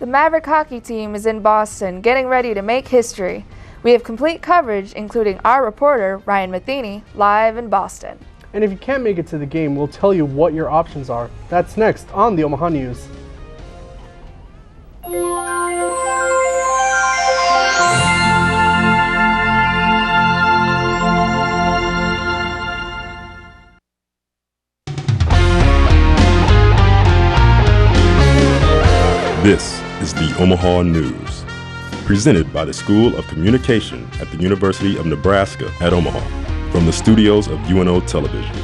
The Maverick hockey team is in Boston, getting ready to make history. We have complete coverage, including our reporter, Ryan Matheny, live in Boston. And if you can't make it to the game, we'll tell you what your options are. That's next on the Omaha News. This is the Omaha News, presented by the School of Communication at the University of Nebraska at Omaha, from the studios of UNO Television.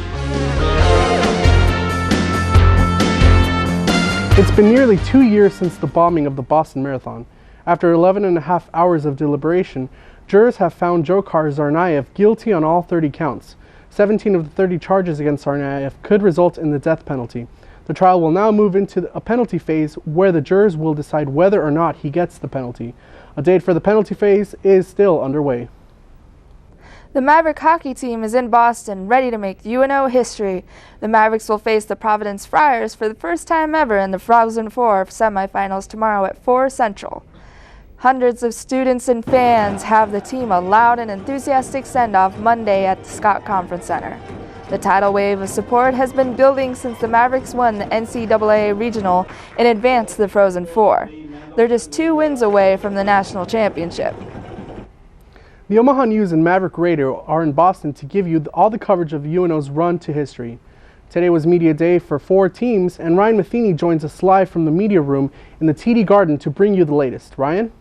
It's been nearly 2 years since the bombing of the Boston Marathon. After 11 and a half hours of deliberation, jurors have found Dzhokhar Tsarnaev guilty on all 30 counts. 17 of the 30 charges against Tsarnaev could result in the death penalty. The trial will now move into a penalty phase where the jurors will decide whether or not he gets the penalty. A date for the penalty phase is still underway. The Maverick hockey team is in Boston, ready to make UNO history. The Mavericks will face the Providence Friars for the first time ever in the Frozen Four semifinals tomorrow at 4 Central. Hundreds of students and fans have the team a loud and enthusiastic send-off Monday at the Scott Conference Center. The tidal wave of support has been building since the Mavericks won the NCAA Regional and advanced to the Frozen Four. They're just 2 wins away from the national championship. The Omaha News and Maverick Radio are in Boston to give you all the coverage of UNO's run to history. Today was Media Day for 4 teams, and Ryan Matheny joins us live from the media room in the TD Garden to bring you the latest. Ryan?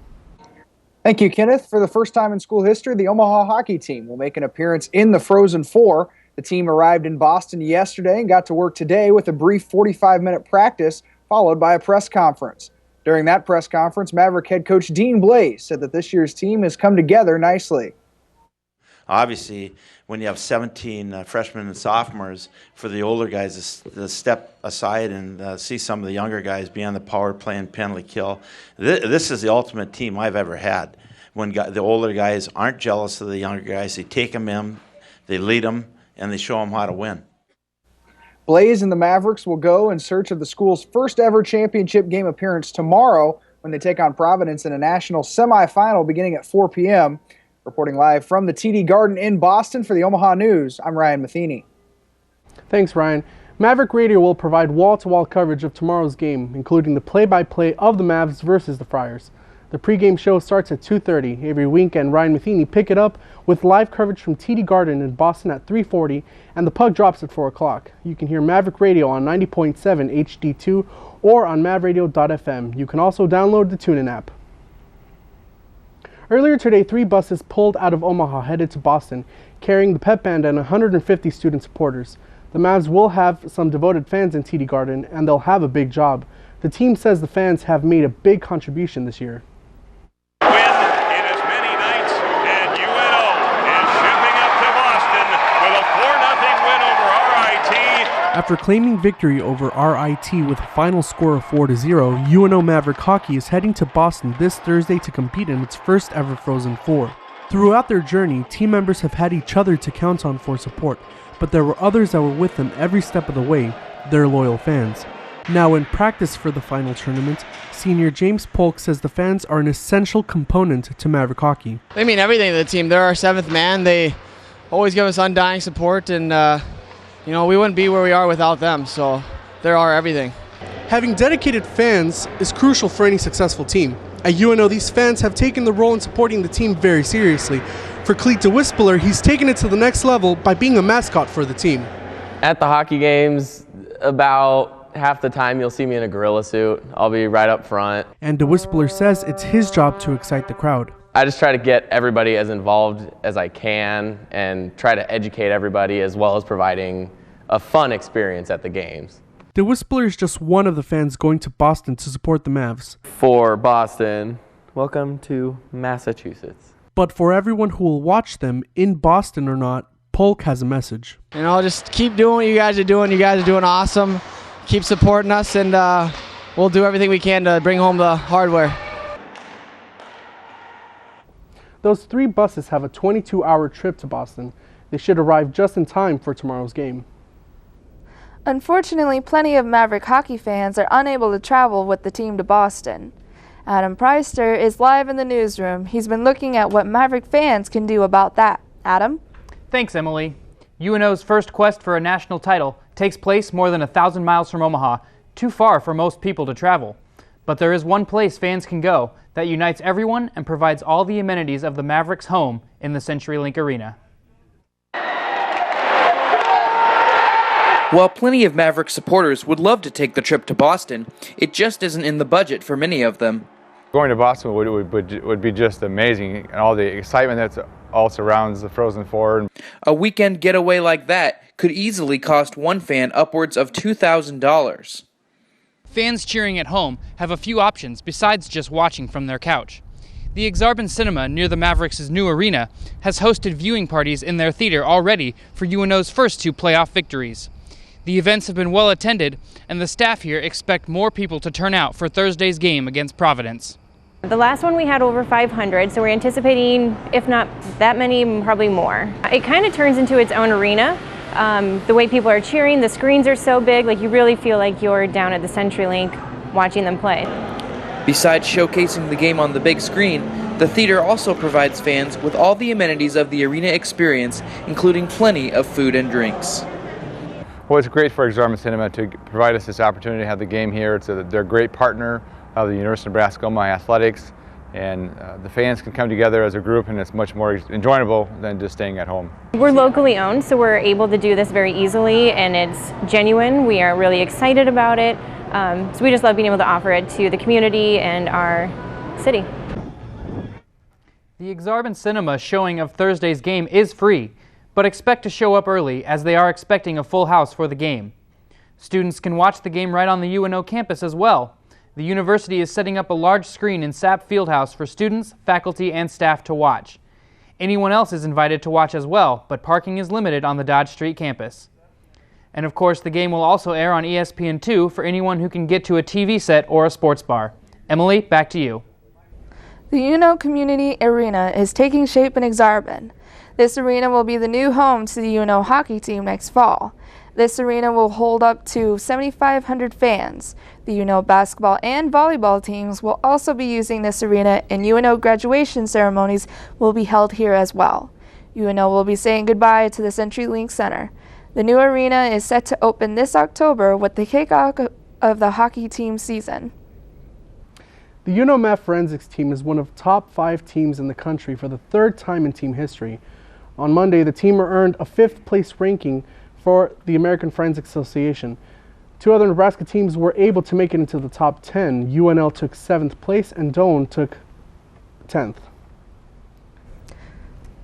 Thank you, Kenneth. For the first time in school history, the Omaha hockey team will make an appearance in the Frozen Four. The team arrived in Boston yesterday and got to work today with a brief 45-minute practice followed by a press conference. During that press conference, Maverick head coach Dean Blaze said that this year's team has come together nicely. Obviously, when you have 17 freshmen and sophomores, for the older guys to step aside and see some of the younger guys be on the power play and penalty kill, this is the ultimate team I've ever had. When the older guys aren't jealous of the younger guys, they take them in, they lead them, and they show them how to win. Blaze and the Mavericks will go in search of the school's first ever championship game appearance tomorrow when they take on Providence in a national semifinal beginning at 4 p.m. Reporting live from the TD Garden in Boston for the Omaha News, I'm Ryan Matheny. Thanks, Ryan. Maverick Radio will provide wall-to-wall coverage of tomorrow's game, including the play-by-play of the Mavs versus the Friars. The pregame show starts at 2:30. Every weekend, Ryan Matheny pick it up with live coverage from TD Garden in Boston at 3:40, and the puck drops at 4 o'clock. You can hear Maverick Radio on 90.7 HD2 or on mavradio.fm. You can also download the TuneIn app. Earlier today, 3 buses pulled out of Omaha headed to Boston, carrying the pep band and 150 student supporters. The Mavs will have some devoted fans in TD Garden, and they'll have a big job. The team says the fans have made a big contribution this year. After claiming victory over RIT with a final score of 4-0, UNO Maverick Hockey is heading to Boston this Thursday to compete in its first ever Frozen Four. Throughout their journey, team members have had each other to count on for support, but there were others that were with them every step of the way, their loyal fans. Now in practice for the final tournament, senior James Polk says the fans are an essential component to Maverick Hockey. They mean everything to the team. They're our 7th man. They always give us undying support, and we wouldn't be where we are without them, so they're our everything. Having dedicated fans is crucial for any successful team. At UNO, these fans have taken the role in supporting the team very seriously. For Cleet DeWispeler, he's taken it to the next level by being a mascot for the team. At the hockey games, about half the time you'll see me in a gorilla suit. I'll be right up front. And DeWispeler says it's his job to excite the crowd. I just try to get everybody as involved as I can and try to educate everybody as well as providing a fun experience at the games. DeWispeler is just one of the fans going to Boston to support the Mavs. For Boston, welcome to Massachusetts. But for everyone who will watch them, in Boston or not, Polk has a message. Just keep doing what you guys are doing. You guys are doing awesome. Keep supporting us, and we'll do everything we can to bring home the hardware. Those 3 buses have a 22-hour trip to Boston. They should arrive just in time for tomorrow's game. Unfortunately, plenty of Maverick hockey fans are unable to travel with the team to Boston. Adam Preister is live in the newsroom. He's been looking at what Maverick fans can do about that. Adam? Thanks, Emily. UNO's first quest for a national title takes place more than 1,000 miles from Omaha, too far for most people to travel. But there is one place fans can go that unites everyone and provides all the amenities of the Mavericks' home in the CenturyLink Arena. While plenty of Maverick supporters would love to take the trip to Boston, it just isn't in the budget for many of them. Going to Boston would be just amazing, and all the excitement that all surrounds the Frozen Four. A weekend getaway like that could easily cost one fan upwards of $2,000. Fans cheering at home have a few options besides just watching from their couch. The Exarban Cinema near the Mavericks' new arena has hosted viewing parties in their theater already for UNO's first 2 playoff victories. The events have been well attended, and the staff here expect more people to turn out for Thursday's game against Providence. The last one we had over 500, so we're anticipating, if not that many, probably more. It kind of turns into its own arena. The way people are cheering, the screens are so big, like you really feel like you're down at the CenturyLink watching them play. Besides showcasing the game on the big screen, the theater also provides fans with all the amenities of the arena experience, including plenty of food and drinks. Well, it's great for Exarban Cinema to provide us this opportunity to have the game here. They're a great partner of the University of Nebraska Omaha Athletics, and the fans can come together as a group, and it's much more enjoyable than just staying at home. We're locally owned, so we're able to do this very easily, and it's genuine. We are really excited about it, so we just love being able to offer it to the community and our city. The Exarban Cinema showing of Thursday's game is free, but expect to show up early as they are expecting a full house for the game. Students can watch the game right on the UNO campus as well. The university is setting up a large screen in Sapp Fieldhouse for students, faculty, and staff to watch. Anyone else is invited to watch as well, but parking is limited on the Dodge Street campus. And of course, the game will also air on ESPN2 for anyone who can get to a TV set or a sports bar. Emily, back to you. The UNO Community Arena is taking shape in Exarban. This arena will be the new home to the UNO hockey team next fall. This arena will hold up to 7,500 fans. The UNO basketball and volleyball teams will also be using this arena, and UNO graduation ceremonies will be held here as well. UNO will be saying goodbye to the CenturyLink Center. The new arena is set to open this October with the kickoff of the hockey team season. The UNO Math Forensics team is one of the top 5 teams in the country for the 3rd time in team history. On Monday, the team earned a 5th place ranking for the American Forensic Association. 2 other Nebraska teams were able to make it into the top 10. UNL took 7th place and Doane took 10th.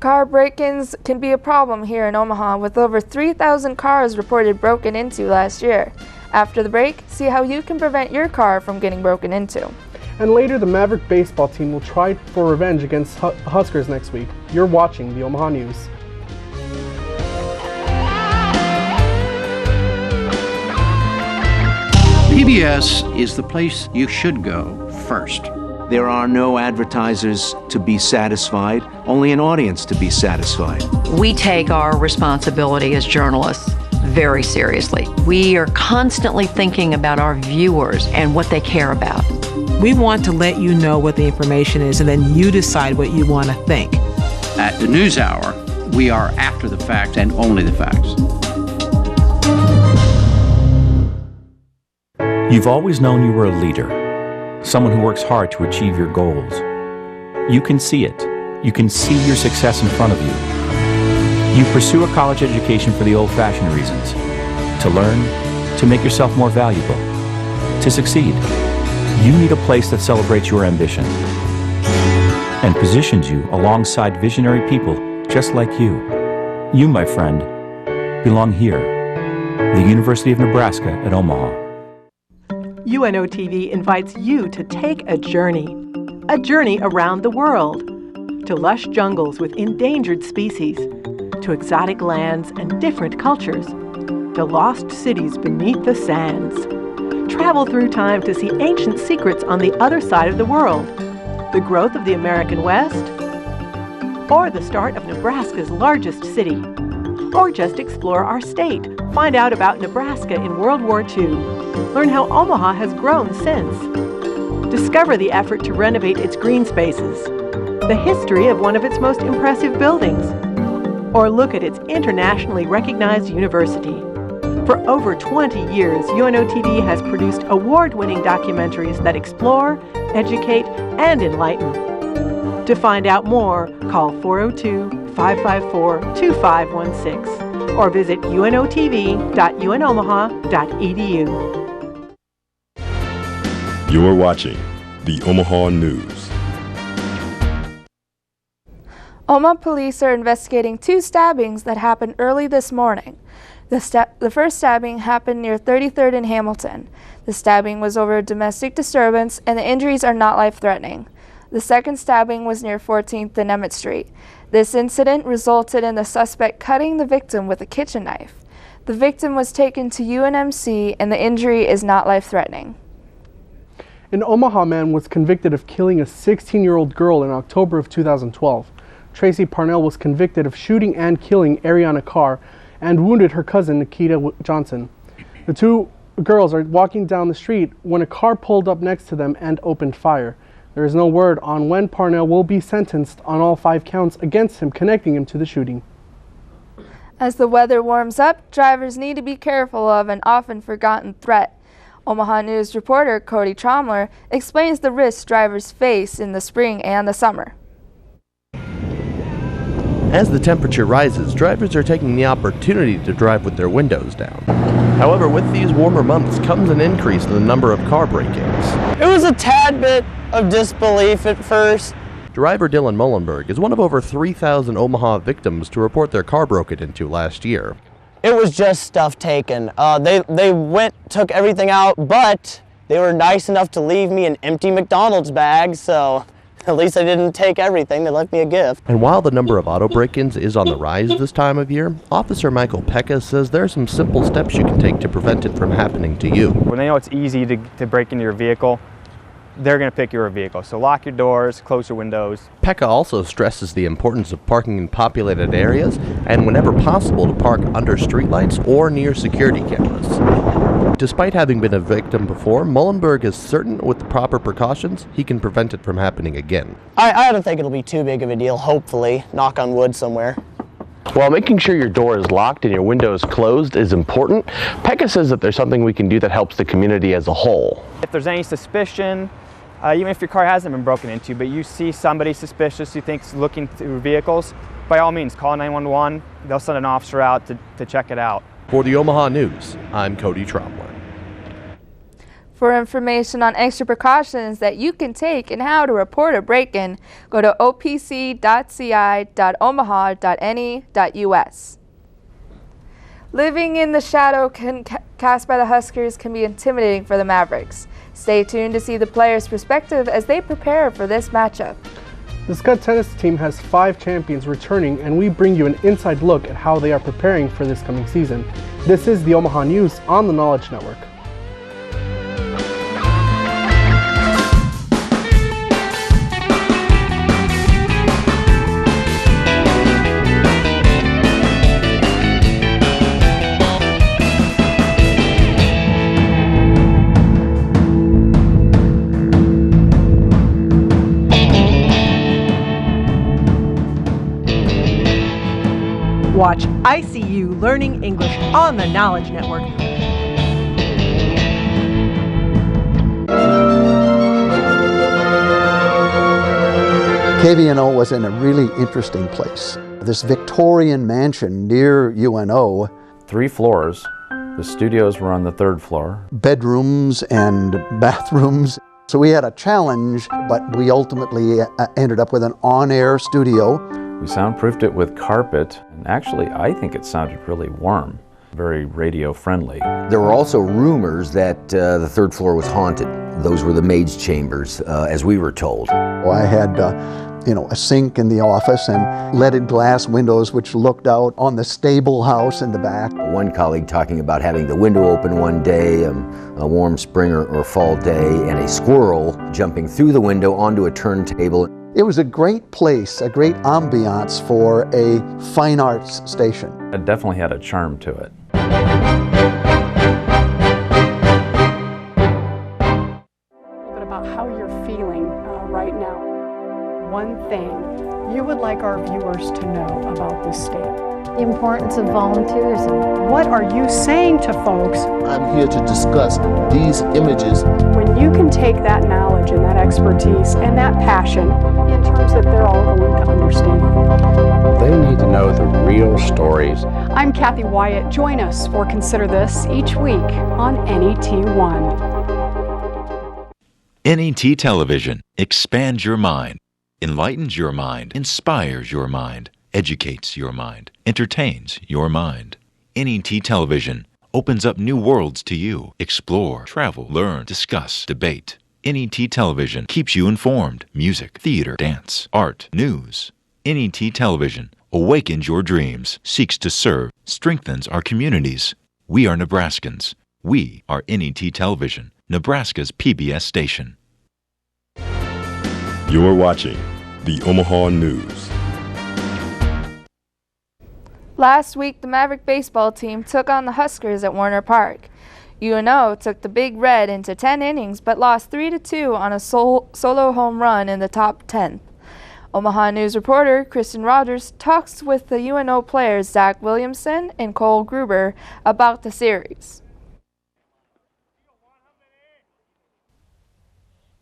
Car break-ins can be a problem here in Omaha, with over 3,000 cars reported broken into last year. After the break, see how you can prevent your car from getting broken into. And later, the Maverick baseball team will try for revenge against Huskers next week. You're watching the Omaha News. PBS is the place you should go first. There are no advertisers to be satisfied, only an audience to be satisfied. We take our responsibility as journalists very seriously. We are constantly thinking about our viewers and what they care about. We want to let you know what the information is, and then you decide what you want to think. At the News Hour, we are after the facts and only the facts. You've always known you were a leader, someone who works hard to achieve your goals. You can see it. You can see your success in front of you. You pursue a college education for the old-fashioned reasons, to learn, to make yourself more valuable, to succeed. You need a place that celebrates your ambition and positions you alongside visionary people just like you. You, my friend, belong here, the University of Nebraska at Omaha. UNO TV invites you to take a journey around the world, to lush jungles with endangered species, to exotic lands and different cultures, to lost cities beneath the sands. Travel through time to see ancient secrets on the other side of the world, the growth of the American West, or the start of Nebraska's largest city, or just explore our state. Find out about Nebraska in World War II. Learn how Omaha has grown since. Discover the effort to renovate its green spaces, the history of one of its most impressive buildings, or look at its internationally recognized university. For over 20 years, UNO TV has produced award-winning documentaries that explore, educate, and enlighten. To find out more, call 402-554-2516 or visit unotv.unomaha.edu. You're watching the Omaha News. Omaha police are investigating 2 stabbings that happened early this morning. The first stabbing happened near 33rd and Hamilton. The stabbing was over a domestic disturbance, and the injuries are not life-threatening. The second stabbing was near 14th and Emmett Street. This incident resulted in the suspect cutting the victim with a kitchen knife. The victim was taken to UNMC, and the injury is not life-threatening. An Omaha man was convicted of killing a 16-year-old girl in October of 2012. Tracy Parnell was convicted of shooting and killing Ariana Carr and wounded her cousin Nikita Johnson. The 2 girls are walking down the street when a car pulled up next to them and opened fire. There is no word on when Parnell will be sentenced on all 5 counts against him connecting him to the shooting. As the weather warms up, drivers need to be careful of an often forgotten threat. Omaha News reporter Cody Tromler explains the risks drivers face in the spring and the summer. As the temperature rises, drivers are taking the opportunity to drive with their windows down. However, with these warmer months comes an increase in the number of car break-ins. It was a tad bit of disbelief at first. Driver Dylan Mullenberg is one of over 3,000 Omaha victims to report their car broken into last year. It was just stuff taken. They took everything out, but they were nice enough to leave me an empty McDonald's bag, so at least they didn't take everything. They left me a gift. And while the number of auto break-ins is on the rise this time of year, Officer Michael Pekka says there are some simple steps you can take to prevent it from happening to you. When they know it's easy to break into your vehicle, they're going to pick your vehicle. So lock your doors, close your windows. Pekka also stresses the importance of parking in populated areas and whenever possible to park under streetlights or near security cameras. Despite having been a victim before, Mullenberg is certain with the proper precautions, he can prevent it from happening again. I don't think it'll be too big of a deal, hopefully. Knock on wood somewhere. While making sure your door is locked and your windows closed is important, Pekka says that there's something we can do that helps the community as a whole. If there's any suspicion, even if your car hasn't been broken into, but you see somebody suspicious you think's looking through vehicles, by all means, call 911. They'll send an officer out to check it out. For the Omaha News, I'm Cody Tromler. For information on extra precautions that you can take and how to report a break-in, go to opc.ci.omaha.ne.us. Living in the shadow cast by the Huskers can be intimidating for the Mavericks. Stay tuned to see the players' perspective as they prepare for this matchup. The Scud tennis team has 5 champions returning, and we bring you an inside look at how they are preparing for this coming season. This is the Omaha News on the Knowledge Network. Watch ICU Learning English on the Knowledge Network. KVNO was in a really interesting place. This Victorian mansion near UNO. 3 floors. The studios were on the 3rd floor. Bedrooms and bathrooms. So we had a challenge, but we ultimately ended up with an on-air studio. We soundproofed it with carpet, and actually I think it sounded really warm, very radio friendly. There were also rumors that the 3rd floor was haunted. Those were the maid's chambers, as we were told. I had a sink in the office and leaded glass windows which looked out on the stable house in the back. One colleague talking about having the window open one day, a warm spring or fall day, and a squirrel jumping through the window onto a turntable. It was a great place, a great ambiance for a fine arts station. It definitely had a charm to it. how you're feeling right now. One thing you would like our viewers to know about this state. The importance of volunteerism. What are you saying to folks? I'm here to discuss these images. When you can take that knowledge and that expertise and that passion in terms that they're all going to understand. They need to know the real stories. I'm Kathy Wyatt. Join us for Consider This each week on NET1. NET Television expands your mind, enlightens your mind, inspires your mind, educates your mind, entertains your mind. NET Television opens up new worlds to you. Explore, travel, learn, discuss, debate. NET Television keeps you informed. Music, theater, dance, art, news. NET Television awakens your dreams, seeks to serve, strengthens our communities. We are Nebraskans. We are NET Television, Nebraska's PBS station. You're watching the Omaha News. Last week, the Maverick baseball team took on the Huskers at Warner Park. UNO took the Big Red into 10 innings but lost 3-2 on a solo home run in the top 10th. Omaha News reporter Kristen Rogers talks with the UNO players Zach Williamson and Cole Gruber about the series.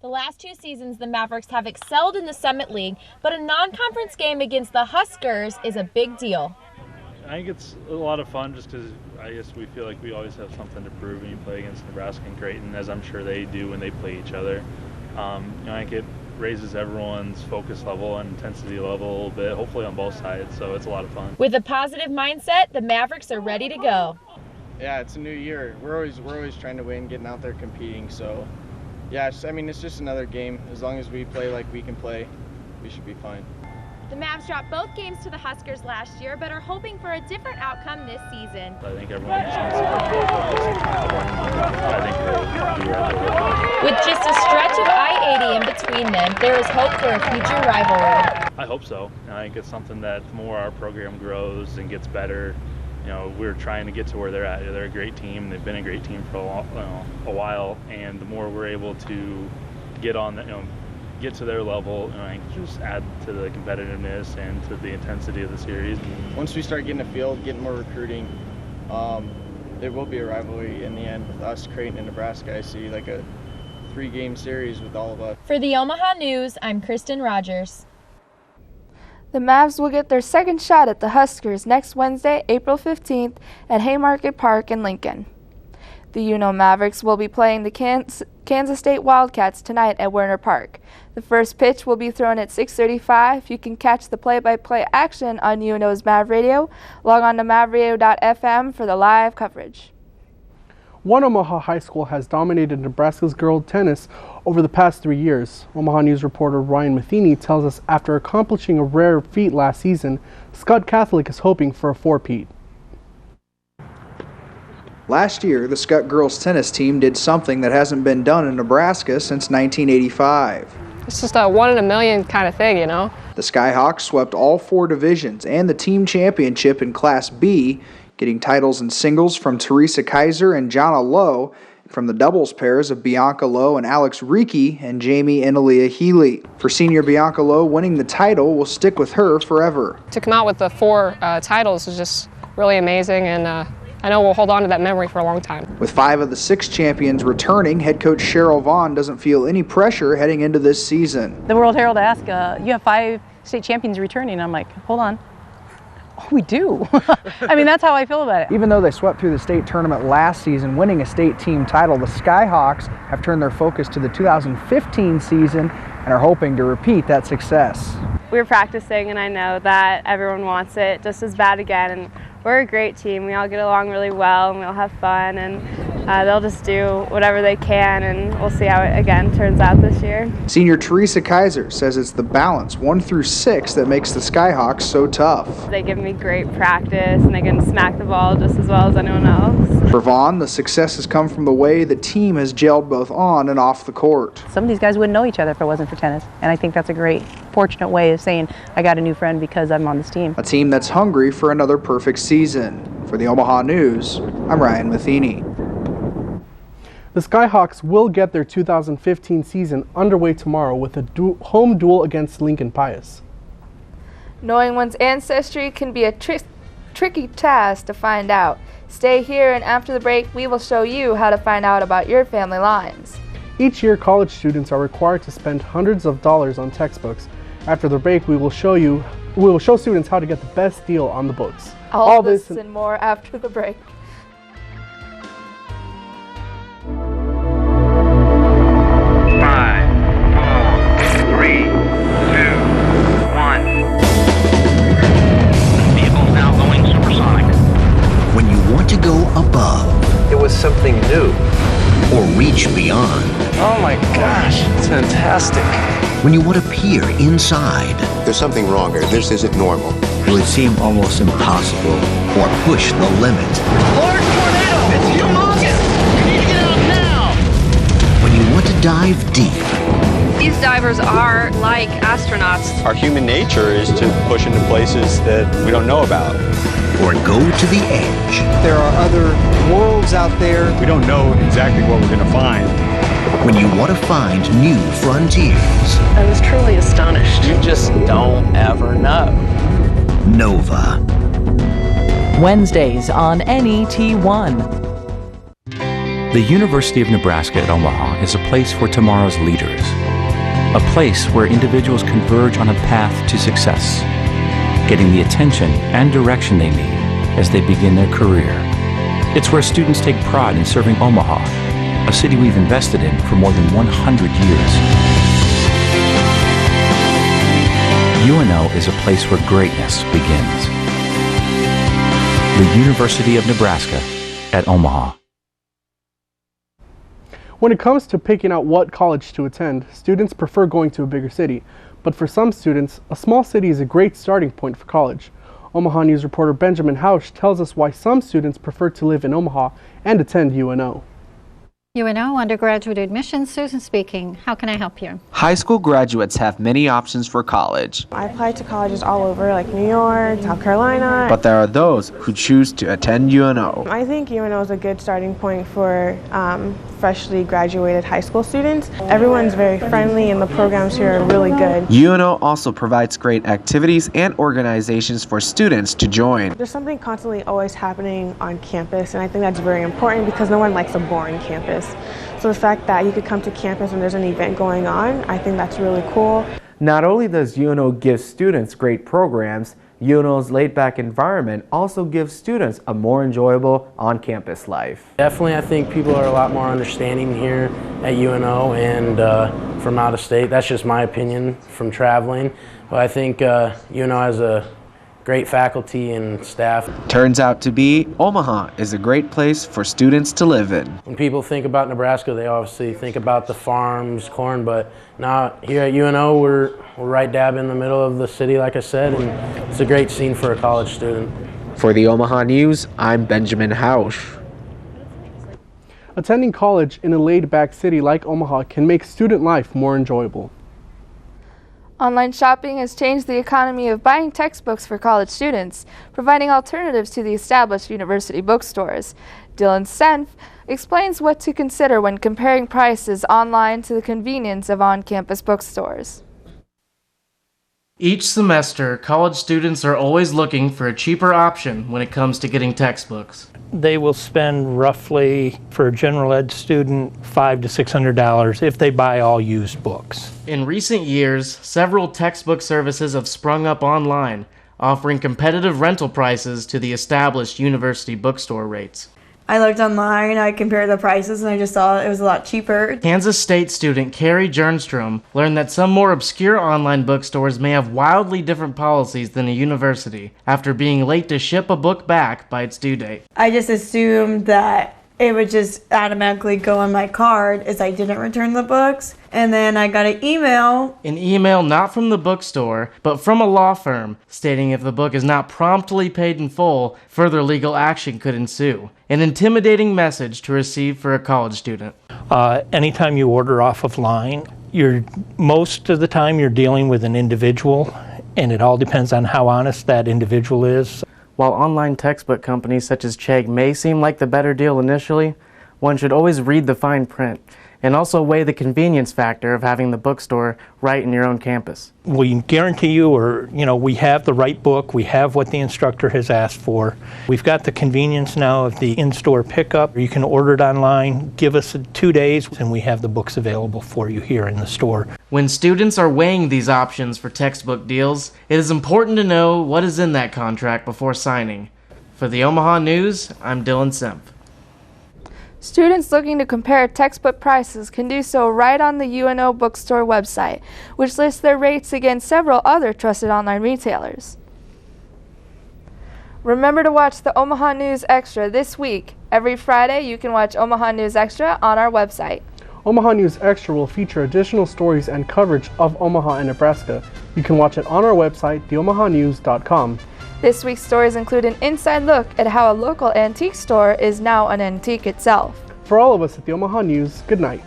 The last 2 seasons, the Mavericks have excelled in the Summit League, but a non-conference game against the Huskers is a big deal. I think it's a lot of fun just because I guess we feel like we always have something to prove when you play against Nebraska and Creighton, as I'm sure they do when they play each other. I think it raises everyone's focus level and intensity level a little bit, hopefully on both sides, so it's a lot of fun. With a positive mindset, the Mavericks are ready to go. Yeah, it's a new year. We're always trying to win, getting out there competing, so yeah, it's just another game. As long as we play like we can play, we should be fine. The Mavs dropped both games to the Huskers last year, but are hoping for a different outcome this season. I think everyone just needs to I think we'll do right. With just a stretch of I-80 in between them, there is hope for a future rivalry. I hope so. I think it's something that the more our program grows and gets better, we're trying to get to where they're at. They're a great team. They've been a great team for a while, and the more we're able to get on the, get to their level, and just add to the competitiveness and to the intensity of the series. Once we start getting a field, getting more recruiting, there will be a rivalry in the end with us, Creighton, and Nebraska. I see like a 3-game series with all of us. For the Omaha News, I'm Kristen Rogers. The Mavs will get their second shot at the Huskers next Wednesday, April 15th at Haymarket Park in Lincoln. The UNO Mavericks will be playing the Kansas State Wildcats tonight at Werner Park. The first pitch will be thrown at 6:35. You can catch the play-by-play action on UNO's Mav Radio. Log on to mavradio.fm for the live coverage. One Omaha high school has dominated Nebraska's girls tennis over the past 3 years. Omaha News reporter Ryan Matheny tells us after accomplishing a rare feat last season, Scott Catholic is hoping for a four-peat. Last year, the Scott girls tennis team did something that hasn't been done in Nebraska since 1985. It's just a 1 in a million kind of thing, The Skyhawks swept all 4 divisions and the team championship in Class B, getting titles in singles from Teresa Kaiser and Jonna Lowe, and from the doubles pairs of Bianca Lowe and Alex Ricci and Jamie and Aaliyah Healy. For senior Bianca Lowe, winning the title will stick with her forever. To come out with the 4 titles is just really amazing, and I know we'll hold on to that memory for a long time. With 5 of the 6 champions returning, head coach Cheryl Vaughn doesn't feel any pressure heading into this season. The World Herald asked, you have 5 state champions returning. I'm like, hold on. Oh, we do. That's how I feel about it. Even though they swept through the state tournament last season, winning a state team title, the Skyhawks have turned their focus to the 2015 season and are hoping to repeat that success. We're practicing, and I know that everyone wants it just as bad again. And we're a great team. We all get along really well, and we all have fun, and they'll just do whatever they can, and we'll see how it again turns out this year. Senior Teresa Kaiser says it's the balance 1 through 6 that makes the Skyhawks so tough. They give me great practice, and they can smack the ball just as well as anyone else. For Vaughn, the success has come from the way the team has gelled both on and off the court. Some of these guys wouldn't know each other if it wasn't for tennis, and I think that's a great, fortunate way of saying I got a new friend because I'm on this team. A team that's hungry for another perfect season. For the Omaha News, I'm Ryan Matheny. The Skyhawks will get their 2015 season underway tomorrow with a home duel against Lincoln Pius. Knowing one's ancestry can be a tricky task to find out. Stay here, and after the break, we will show you how to find out about your family lines. Each year, college students are required to spend hundreds of dollars on textbooks. After the break, we will show students how to get the best deal on the books. All this and more after the break. To go above. It was something new. Or reach beyond. Oh my gosh, it's fantastic. When you want to peer inside. There's something wrong here. This isn't normal. Will it seem almost impossible or push the limit? Large tornado! It's humongous! We need to get out now! When you want to dive deep. These divers are like astronauts. Our human nature is to push into places that we don't know about. Or go to the edge. There are other worlds out there. We don't know exactly what we're going to find. When you want to find new frontiers. I was truly astonished. You just don't ever know. Nova. Wednesdays on NET1. The University of Nebraska at Omaha is a place for tomorrow's leaders. A place where individuals converge on a path to success, getting the attention and direction they need as they begin their career. It's where students take pride in serving Omaha, a city we've invested in for more than 100 years. UNO is a place where greatness begins. The University of Nebraska at Omaha. When it comes to picking out what college to attend, students prefer going to a bigger city. But for some students, a small city is a great starting point for college. Omaha News reporter Benjamin Hausch tells us why some students prefer to live in Omaha and attend UNO. UNO undergraduate admissions, Susan speaking. How can I help you? High school graduates have many options for college. I applied to colleges all over, like New York, South Carolina. But there are those who choose to attend UNO. I think UNO is a good starting point for freshly graduated high school students. Everyone's very friendly and the programs here are really good. UNO also provides great activities and organizations for students to join. There's something constantly always happening on campus, and I think that's very important because no one likes a boring campus. So the fact that you could come to campus when there's an event going on, I think that's really cool. Not only does UNO give students great programs, UNO's laid-back environment also gives students a more enjoyable on-campus life. Definitely, I think people are a lot more understanding here at UNO and from out of state. That's just my opinion from traveling. But I think UNO has a great faculty and staff. Turns out to be, Omaha is a great place for students to live in. When people think about Nebraska, they obviously think about the farms, corn, but now here at UNO, we're right dab in the middle of the city, like I said, and it's a great scene for a college student. For the Omaha News, I'm Benjamin Hausch. Attending college in a laid-back city like Omaha can make student life more enjoyable. Online shopping has changed the economy of buying textbooks for college students, providing alternatives to the established university bookstores. Dylan Senf explains what to consider when comparing prices online to the convenience of on-campus bookstores. Each semester, college students are always looking for a cheaper option when it comes to getting textbooks. They will spend roughly, for a general ed student, $500 to $600 if they buy all used books. In recent years, several textbook services have sprung up online, offering competitive rental prices to the established university bookstore rates. I looked online, I compared the prices, and I just saw it was a lot cheaper. Kansas State student Carrie Jernstrom learned that some more obscure online bookstores may have wildly different policies than a university after being late to ship a book back by its due date. I just assumed that it would just automatically go on my card as I didn't return the books. And then I got an email. An email not from the bookstore, but from a law firm, stating if the book is not promptly paid in full, further legal action could ensue. An intimidating message to receive for a college student. Anytime you order off of line, most of the time you're dealing with an individual, and it all depends on how honest that individual is. While online textbook companies such as Chegg may seem like the better deal initially, One should always read the fine print and also weigh the convenience factor of having the bookstore right in your own campus. We guarantee you, we have the right book, we have what the instructor has asked for. We've got the convenience now of the in-store pickup. You can order it online, give us 2 days, and we have the books available for you here in the store. When students are weighing these options for textbook deals, it is important to know what is in that contract before signing. For the Omaha News, I'm Dylan Semp. Students looking to compare textbook prices can do so right on the UNO bookstore website, which lists their rates against several other trusted online retailers. Remember to watch the Omaha News Extra this week. Every Friday, you can watch Omaha News Extra on our website. Omaha News Extra will feature additional stories and coverage of Omaha and Nebraska. You can watch it on our website, theomahanews.com. This week's stories include an inside look at how a local antique store is now an antique itself. For all of us at the Omaha News, good night.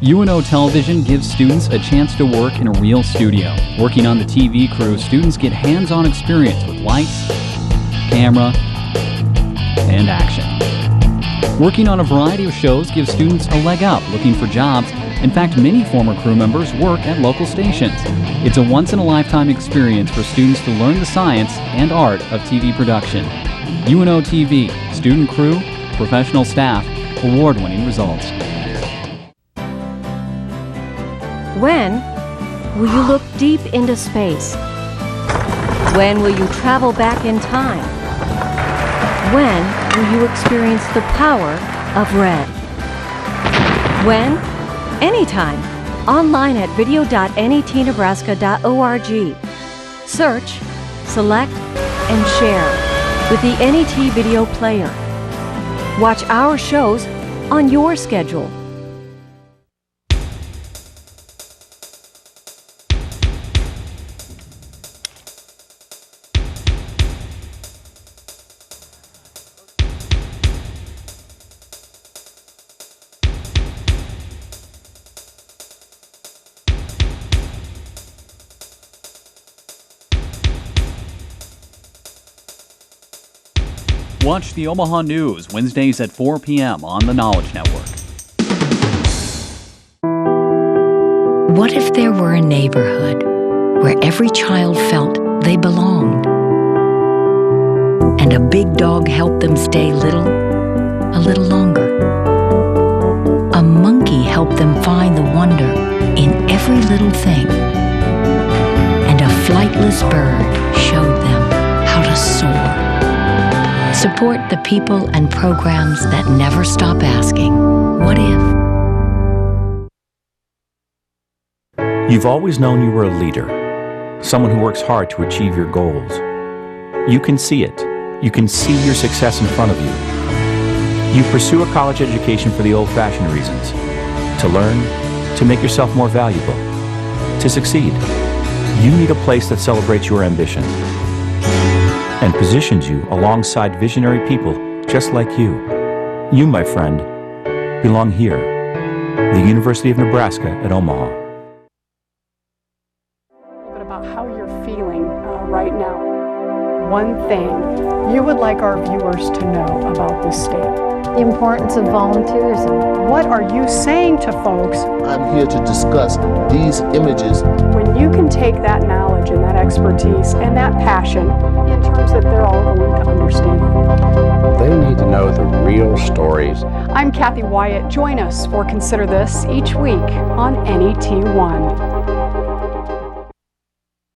UNO Television gives students a chance to work in a real studio. Working on the TV crew, students get hands-on experience with lights, camera, and action. Working on a variety of shows gives students a leg up looking for jobs. In fact, many former crew members work at local stations. It's a once-in-a-lifetime experience for students to learn the science and art of TV production. UNO TV, student crew, professional staff, award-winning results. When will you look deep into space? When will you travel back in time? When will you experience the power of red? When? Anytime. Online at video.netnebraska.org. Search, select, and share with the NET Video Player. Watch our shows on your schedule. Watch the Omaha News Wednesdays at 4 p.m. on the Knowledge Network. What if there were a neighborhood where every child felt they belonged, and a big dog helped them stay little a little longer? A monkey helped them find the wonder in every little thing, and a flightless bird showed them how to soar. Support the people and programs that never stop asking, what if? You've always known you were a leader, someone who works hard to achieve your goals. You can see it. You can see your success in front of you. You pursue a college education for the old-fashioned reasons, to learn, to make yourself more valuable, to succeed. You need a place that celebrates your ambition and positions you alongside visionary people just like you. You, my friend, belong here, the University of Nebraska at Omaha. But about how you're feeling right now. One thing you would like our viewers to know about this state. The importance of volunteerism. What are you saying to folks? I'm here to discuss these images. When you can take that knowledge and that expertise and that passion in terms that they're all going to understand. They need to know the real stories. I'm Kathy Wyatt. Join us for Consider This each week on NET1.